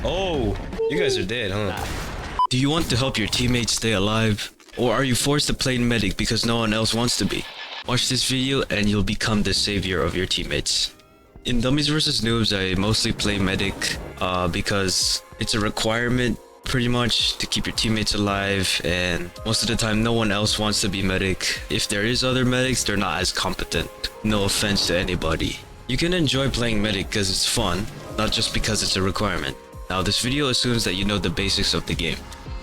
Oh, you guys are dead, huh? Do you want to help your teammates stay alive? Or are you forced to play medic because no one else wants to be? Watch this video and you'll become the savior of your teammates. In Dummies vs Noobs, I mostly play medic because it's a requirement pretty much to keep your teammates alive, and most of the time no one else wants to be medic. If there is other medics, they're not as competent. No offense to anybody. You can enjoy playing medic because it's fun, not just because it's a requirement. Now this video assumes that you know the basics of the game.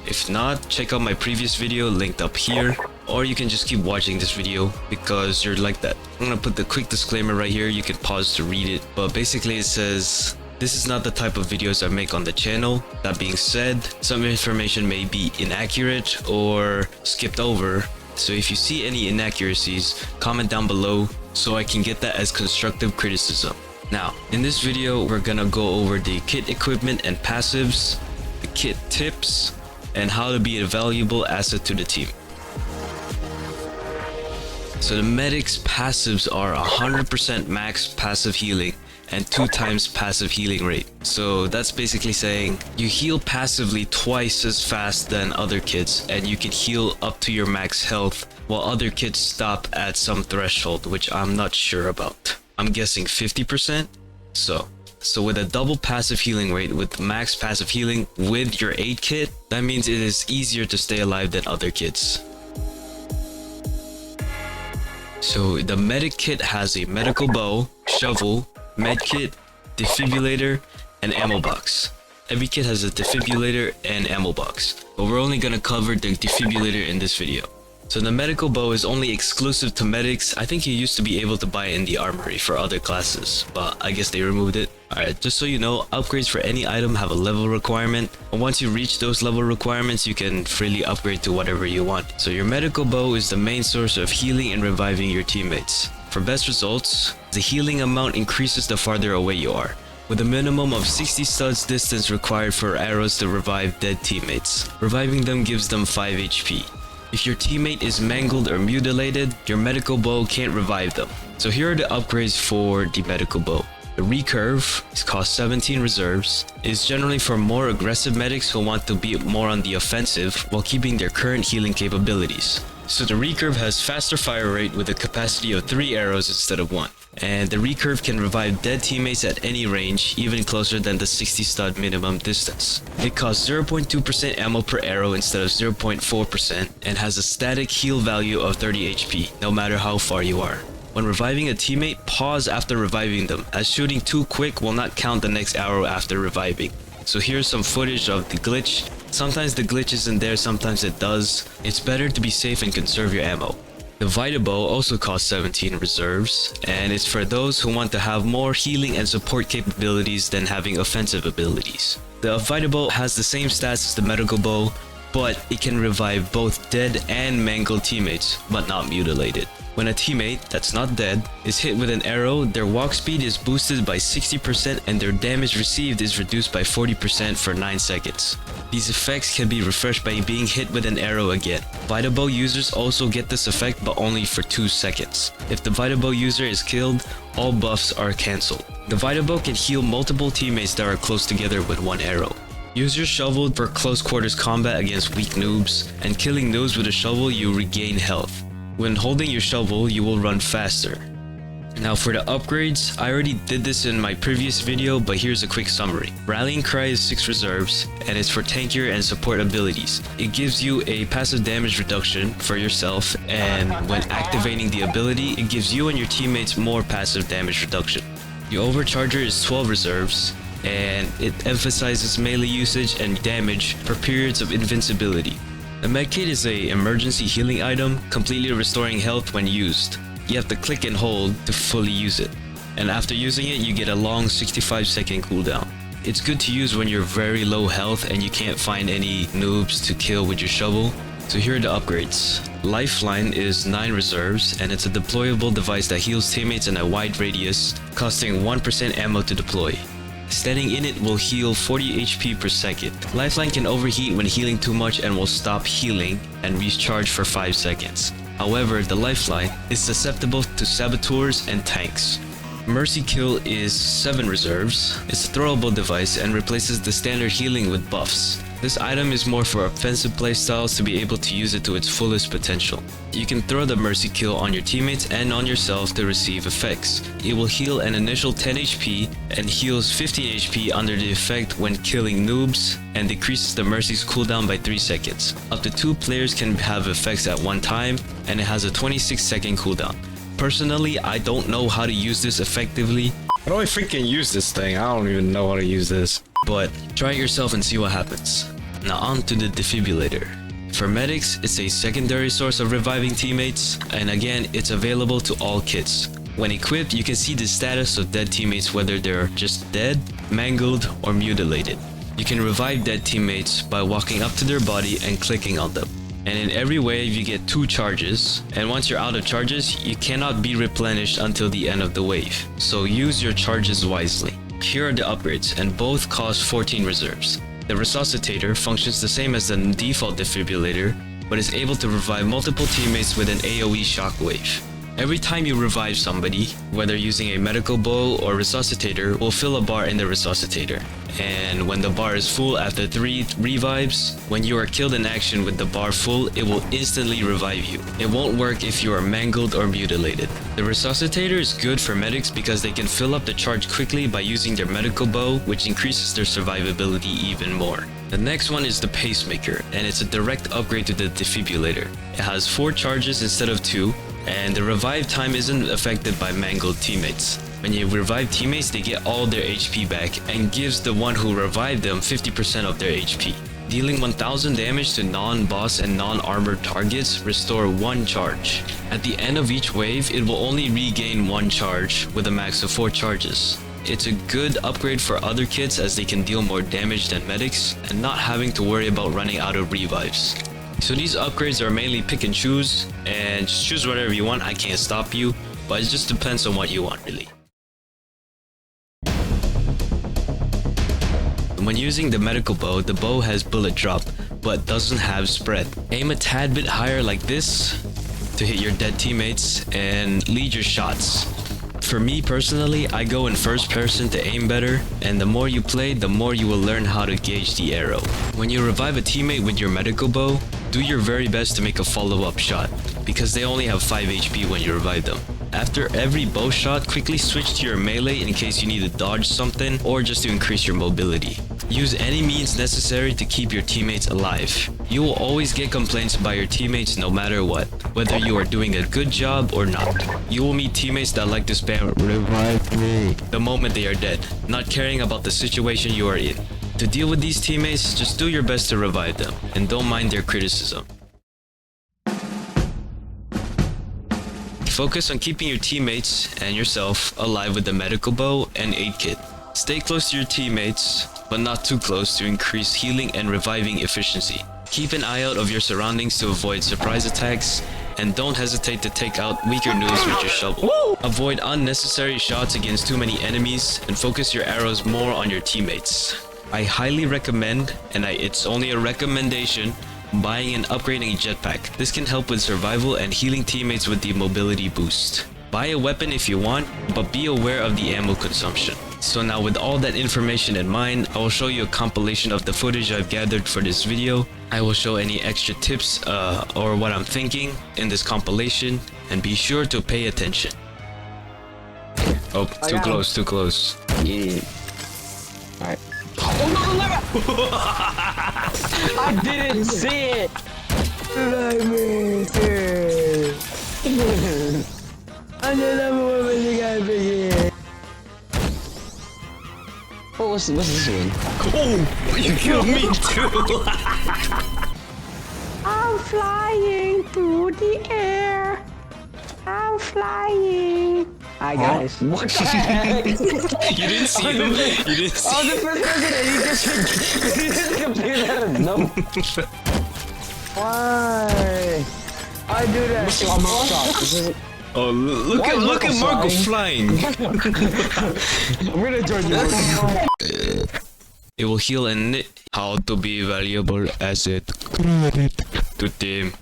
If not, check out my previous video linked up here, or you can just keep watching this video because you're like that. I'm gonna put the quick disclaimer right here, you can pause to read it, but basically it says, this is not the type of videos I make on the channel. That being said, some information may be inaccurate or skipped over, so if you see any inaccuracies, comment down below so I can get that as constructive criticism. Now, in this video, we're gonna go over the kit equipment and passives, the kit tips, and how to be a valuable asset to the team. So the medic's passives are 100% max passive healing and 2 times passive healing rate. So that's basically saying you heal passively twice as fast than other kits, and you can heal up to your max health while other kits stop at some threshold, which I'm not sure about. I'm guessing 50%. So with a double passive healing rate with max passive healing with your Aidkit, that means it is easier to stay alive than other kits. So the medic kit has a medical bow, shovel, med kit, defibrillator, and ammo box. Every kit has a defibrillator and ammo box, but we're only gonna cover the defibrillator in this video. So the medical bow is only exclusive to medics. I think you used to be able to buy it in the armory for other classes, but I guess they removed it. Alright, just so you know, upgrades for any item have a level requirement, and once you reach those level requirements, you can freely upgrade to whatever you want. So your medical bow is the main source of healing and reviving your teammates. For best results, the healing amount increases the farther away you are, with a minimum of 60 studs distance required for arrows to revive dead teammates. Reviving them gives them 5 HP. If your teammate is mangled or mutilated, your medical bow can't revive them. So here are the upgrades for the medical bow. The recurve costs 17 reserves, is generally for more aggressive medics who want to be more on the offensive while keeping their current healing capabilities. So the recurve has faster fire rate with a capacity of 3 arrows instead of 1. And the recurve can revive dead teammates at any range, even closer than the 60 stud minimum distance. It costs 0.2% ammo per arrow instead of 0.4% and has a static heal value of 30 HP, no matter how far you are. When reviving a teammate, pause after reviving them, as shooting too quick will not count the next arrow after reviving. So here's some footage of the glitch. Sometimes the glitch isn't there, sometimes it does. It's better to be safe and conserve your ammo. The Vitabow also costs 17 reserves, and it's for those who want to have more healing and support capabilities than having offensive abilities. The Vitabow has the same stats as the medical bow, but it can revive both dead and mangled teammates, but not mutilated. When a teammate that's not dead is hit with an arrow, their walk speed is boosted by 60% and their damage received is reduced by 40% for 9 seconds. These effects can be refreshed by being hit with an arrow again. Vitabow users also get this effect, but only for 2 seconds. If the Vitabow user is killed, all buffs are cancelled. The Vitabow can heal multiple teammates that are close together with 1 arrow. Use your shovel for close quarters combat against weak noobs, and killing noobs with a shovel you regain health. When holding your shovel, you will run faster. Now for the upgrades, I already did this in my previous video, but here's a quick summary. Rallying Cry is 6 reserves, and it's for tankier and support abilities. It gives you a passive damage reduction for yourself, and when activating the ability, it gives you and your teammates more passive damage reduction. The Overcharger is 12 reserves, and it emphasizes melee usage and damage for periods of invincibility. The medkit is an emergency healing item, completely restoring health when used. You have to click and hold to fully use it, and after using it you get a long 65-second cooldown. It's good to use when you're very low health and you can't find any noobs to kill with your shovel. So here are the upgrades. Lifeline is 9 reserves, and it's a deployable device that heals teammates in a wide radius, costing 1% ammo to deploy. Standing in it will heal 40 HP per second. Lifeline can overheat when healing too much and will stop healing and recharge for 5 seconds. However, the Lifeline is susceptible to saboteurs and tanks. Mercy Kill is 7 reserves. It's a throwable device and replaces the standard healing with buffs. This item is more for offensive playstyles to be able to use it to its fullest potential. You can throw the Mercy Kill on your teammates and on yourself to receive effects. It will heal an initial 10 HP and heals 15 HP under the effect when killing noobs, and decreases the Mercy's cooldown by 3 seconds. Up to 2 players can have effects at one time, and it has a 26-second cooldown. Personally, I don't know how to use this effectively. How do I freaking use this thing? I don't even know how to use this. But try it yourself and see what happens. Now on to the defibrillator. For medics, it's a secondary source of reviving teammates, and again, it's available to all kits. When equipped, you can see the status of dead teammates, whether they're just dead, mangled, or mutilated. You can revive dead teammates by walking up to their body and clicking on them. And in every wave you get 2 charges, and once you're out of charges, you cannot be replenished until the end of the wave. So use your charges wisely. Here are the upgrades, and both cost 14 reserves. The Resuscitator functions the same as the default defibrillator, but is able to revive multiple teammates with an AoE shockwave. Every time you revive somebody, whether using a medical bow or resuscitator, will fill a bar in the resuscitator. And when the bar is full after 3 revives, when you are killed in action with the bar full, it will instantly revive you. It won't work if you are mangled or mutilated. The resuscitator is good for medics because they can fill up the charge quickly by using their medical bow, which increases their survivability even more. The next one is the pacemaker, and it's a direct upgrade to the defibrillator. It has 4 charges instead of 2, and the revive time isn't affected by mangled teammates. When you revive teammates, they get all their HP back and gives the one who revived them 50% of their HP. Dealing 1000 damage to non-boss and non-armored targets, restore 1 charge. At the end of each wave, it will only regain 1 charge with a max of 4 charges. It's a good upgrade for other kits as they can deal more damage than medics and not having to worry about running out of revives. So these upgrades are mainly pick and choose, and just choose whatever you want. I can't stop you, but it just depends on what you want really. When using the medical bow, the bow has bullet drop, but doesn't have spread. Aim a tad bit higher like this to hit your dead teammates and lead your shots. For me personally, I go in first person to aim better, and the more you play, the more you will learn how to gauge the arrow. When you revive a teammate with your medical bow, do your very best to make a follow-up shot, because they only have 5 HP when you revive them. After every bow shot, quickly switch to your melee in case you need to dodge something or just to increase your mobility. Use any means necessary to keep your teammates alive. You will always get complaints by your teammates no matter what, whether you are doing a good job or not. You will meet teammates that like to spam "revive me" the moment they are dead, not caring about the situation you are in. To deal with these teammates, just do your best to revive them, and don't mind their criticism. Focus on keeping your teammates and yourself alive with the medical bow and Aidkit. Stay close to your teammates, but not too close to increase healing and reviving efficiency. Keep an eye out of your surroundings to avoid surprise attacks, and don't hesitate to take out weaker noobs with your shovel. Avoid unnecessary shots against too many enemies, and focus your arrows more on your teammates. I highly recommend, and it's only a recommendation, buying and upgrading a jetpack. This can help with survival and healing teammates with the mobility boost. Buy a weapon if you want, but be aware of the ammo consumption. So now with all that information in mind, I will show you a compilation of the footage I've gathered for this video. I will show any extra tips or what I'm thinking in this compilation, and be sure to pay attention. Oh, too close, too close. Yeah. Alright. Oh no, I didn't see it! What's this one? Oh, you killed me too! I'm flying through the air. I'm flying. Hi guys. What the heck? You didn't see him. You didn't see Oh, the first person he just completely out of no. Why? I do that. Oh, look at Marco flying. I'm gonna join you. It will heal and how to be valuable asset credit to team.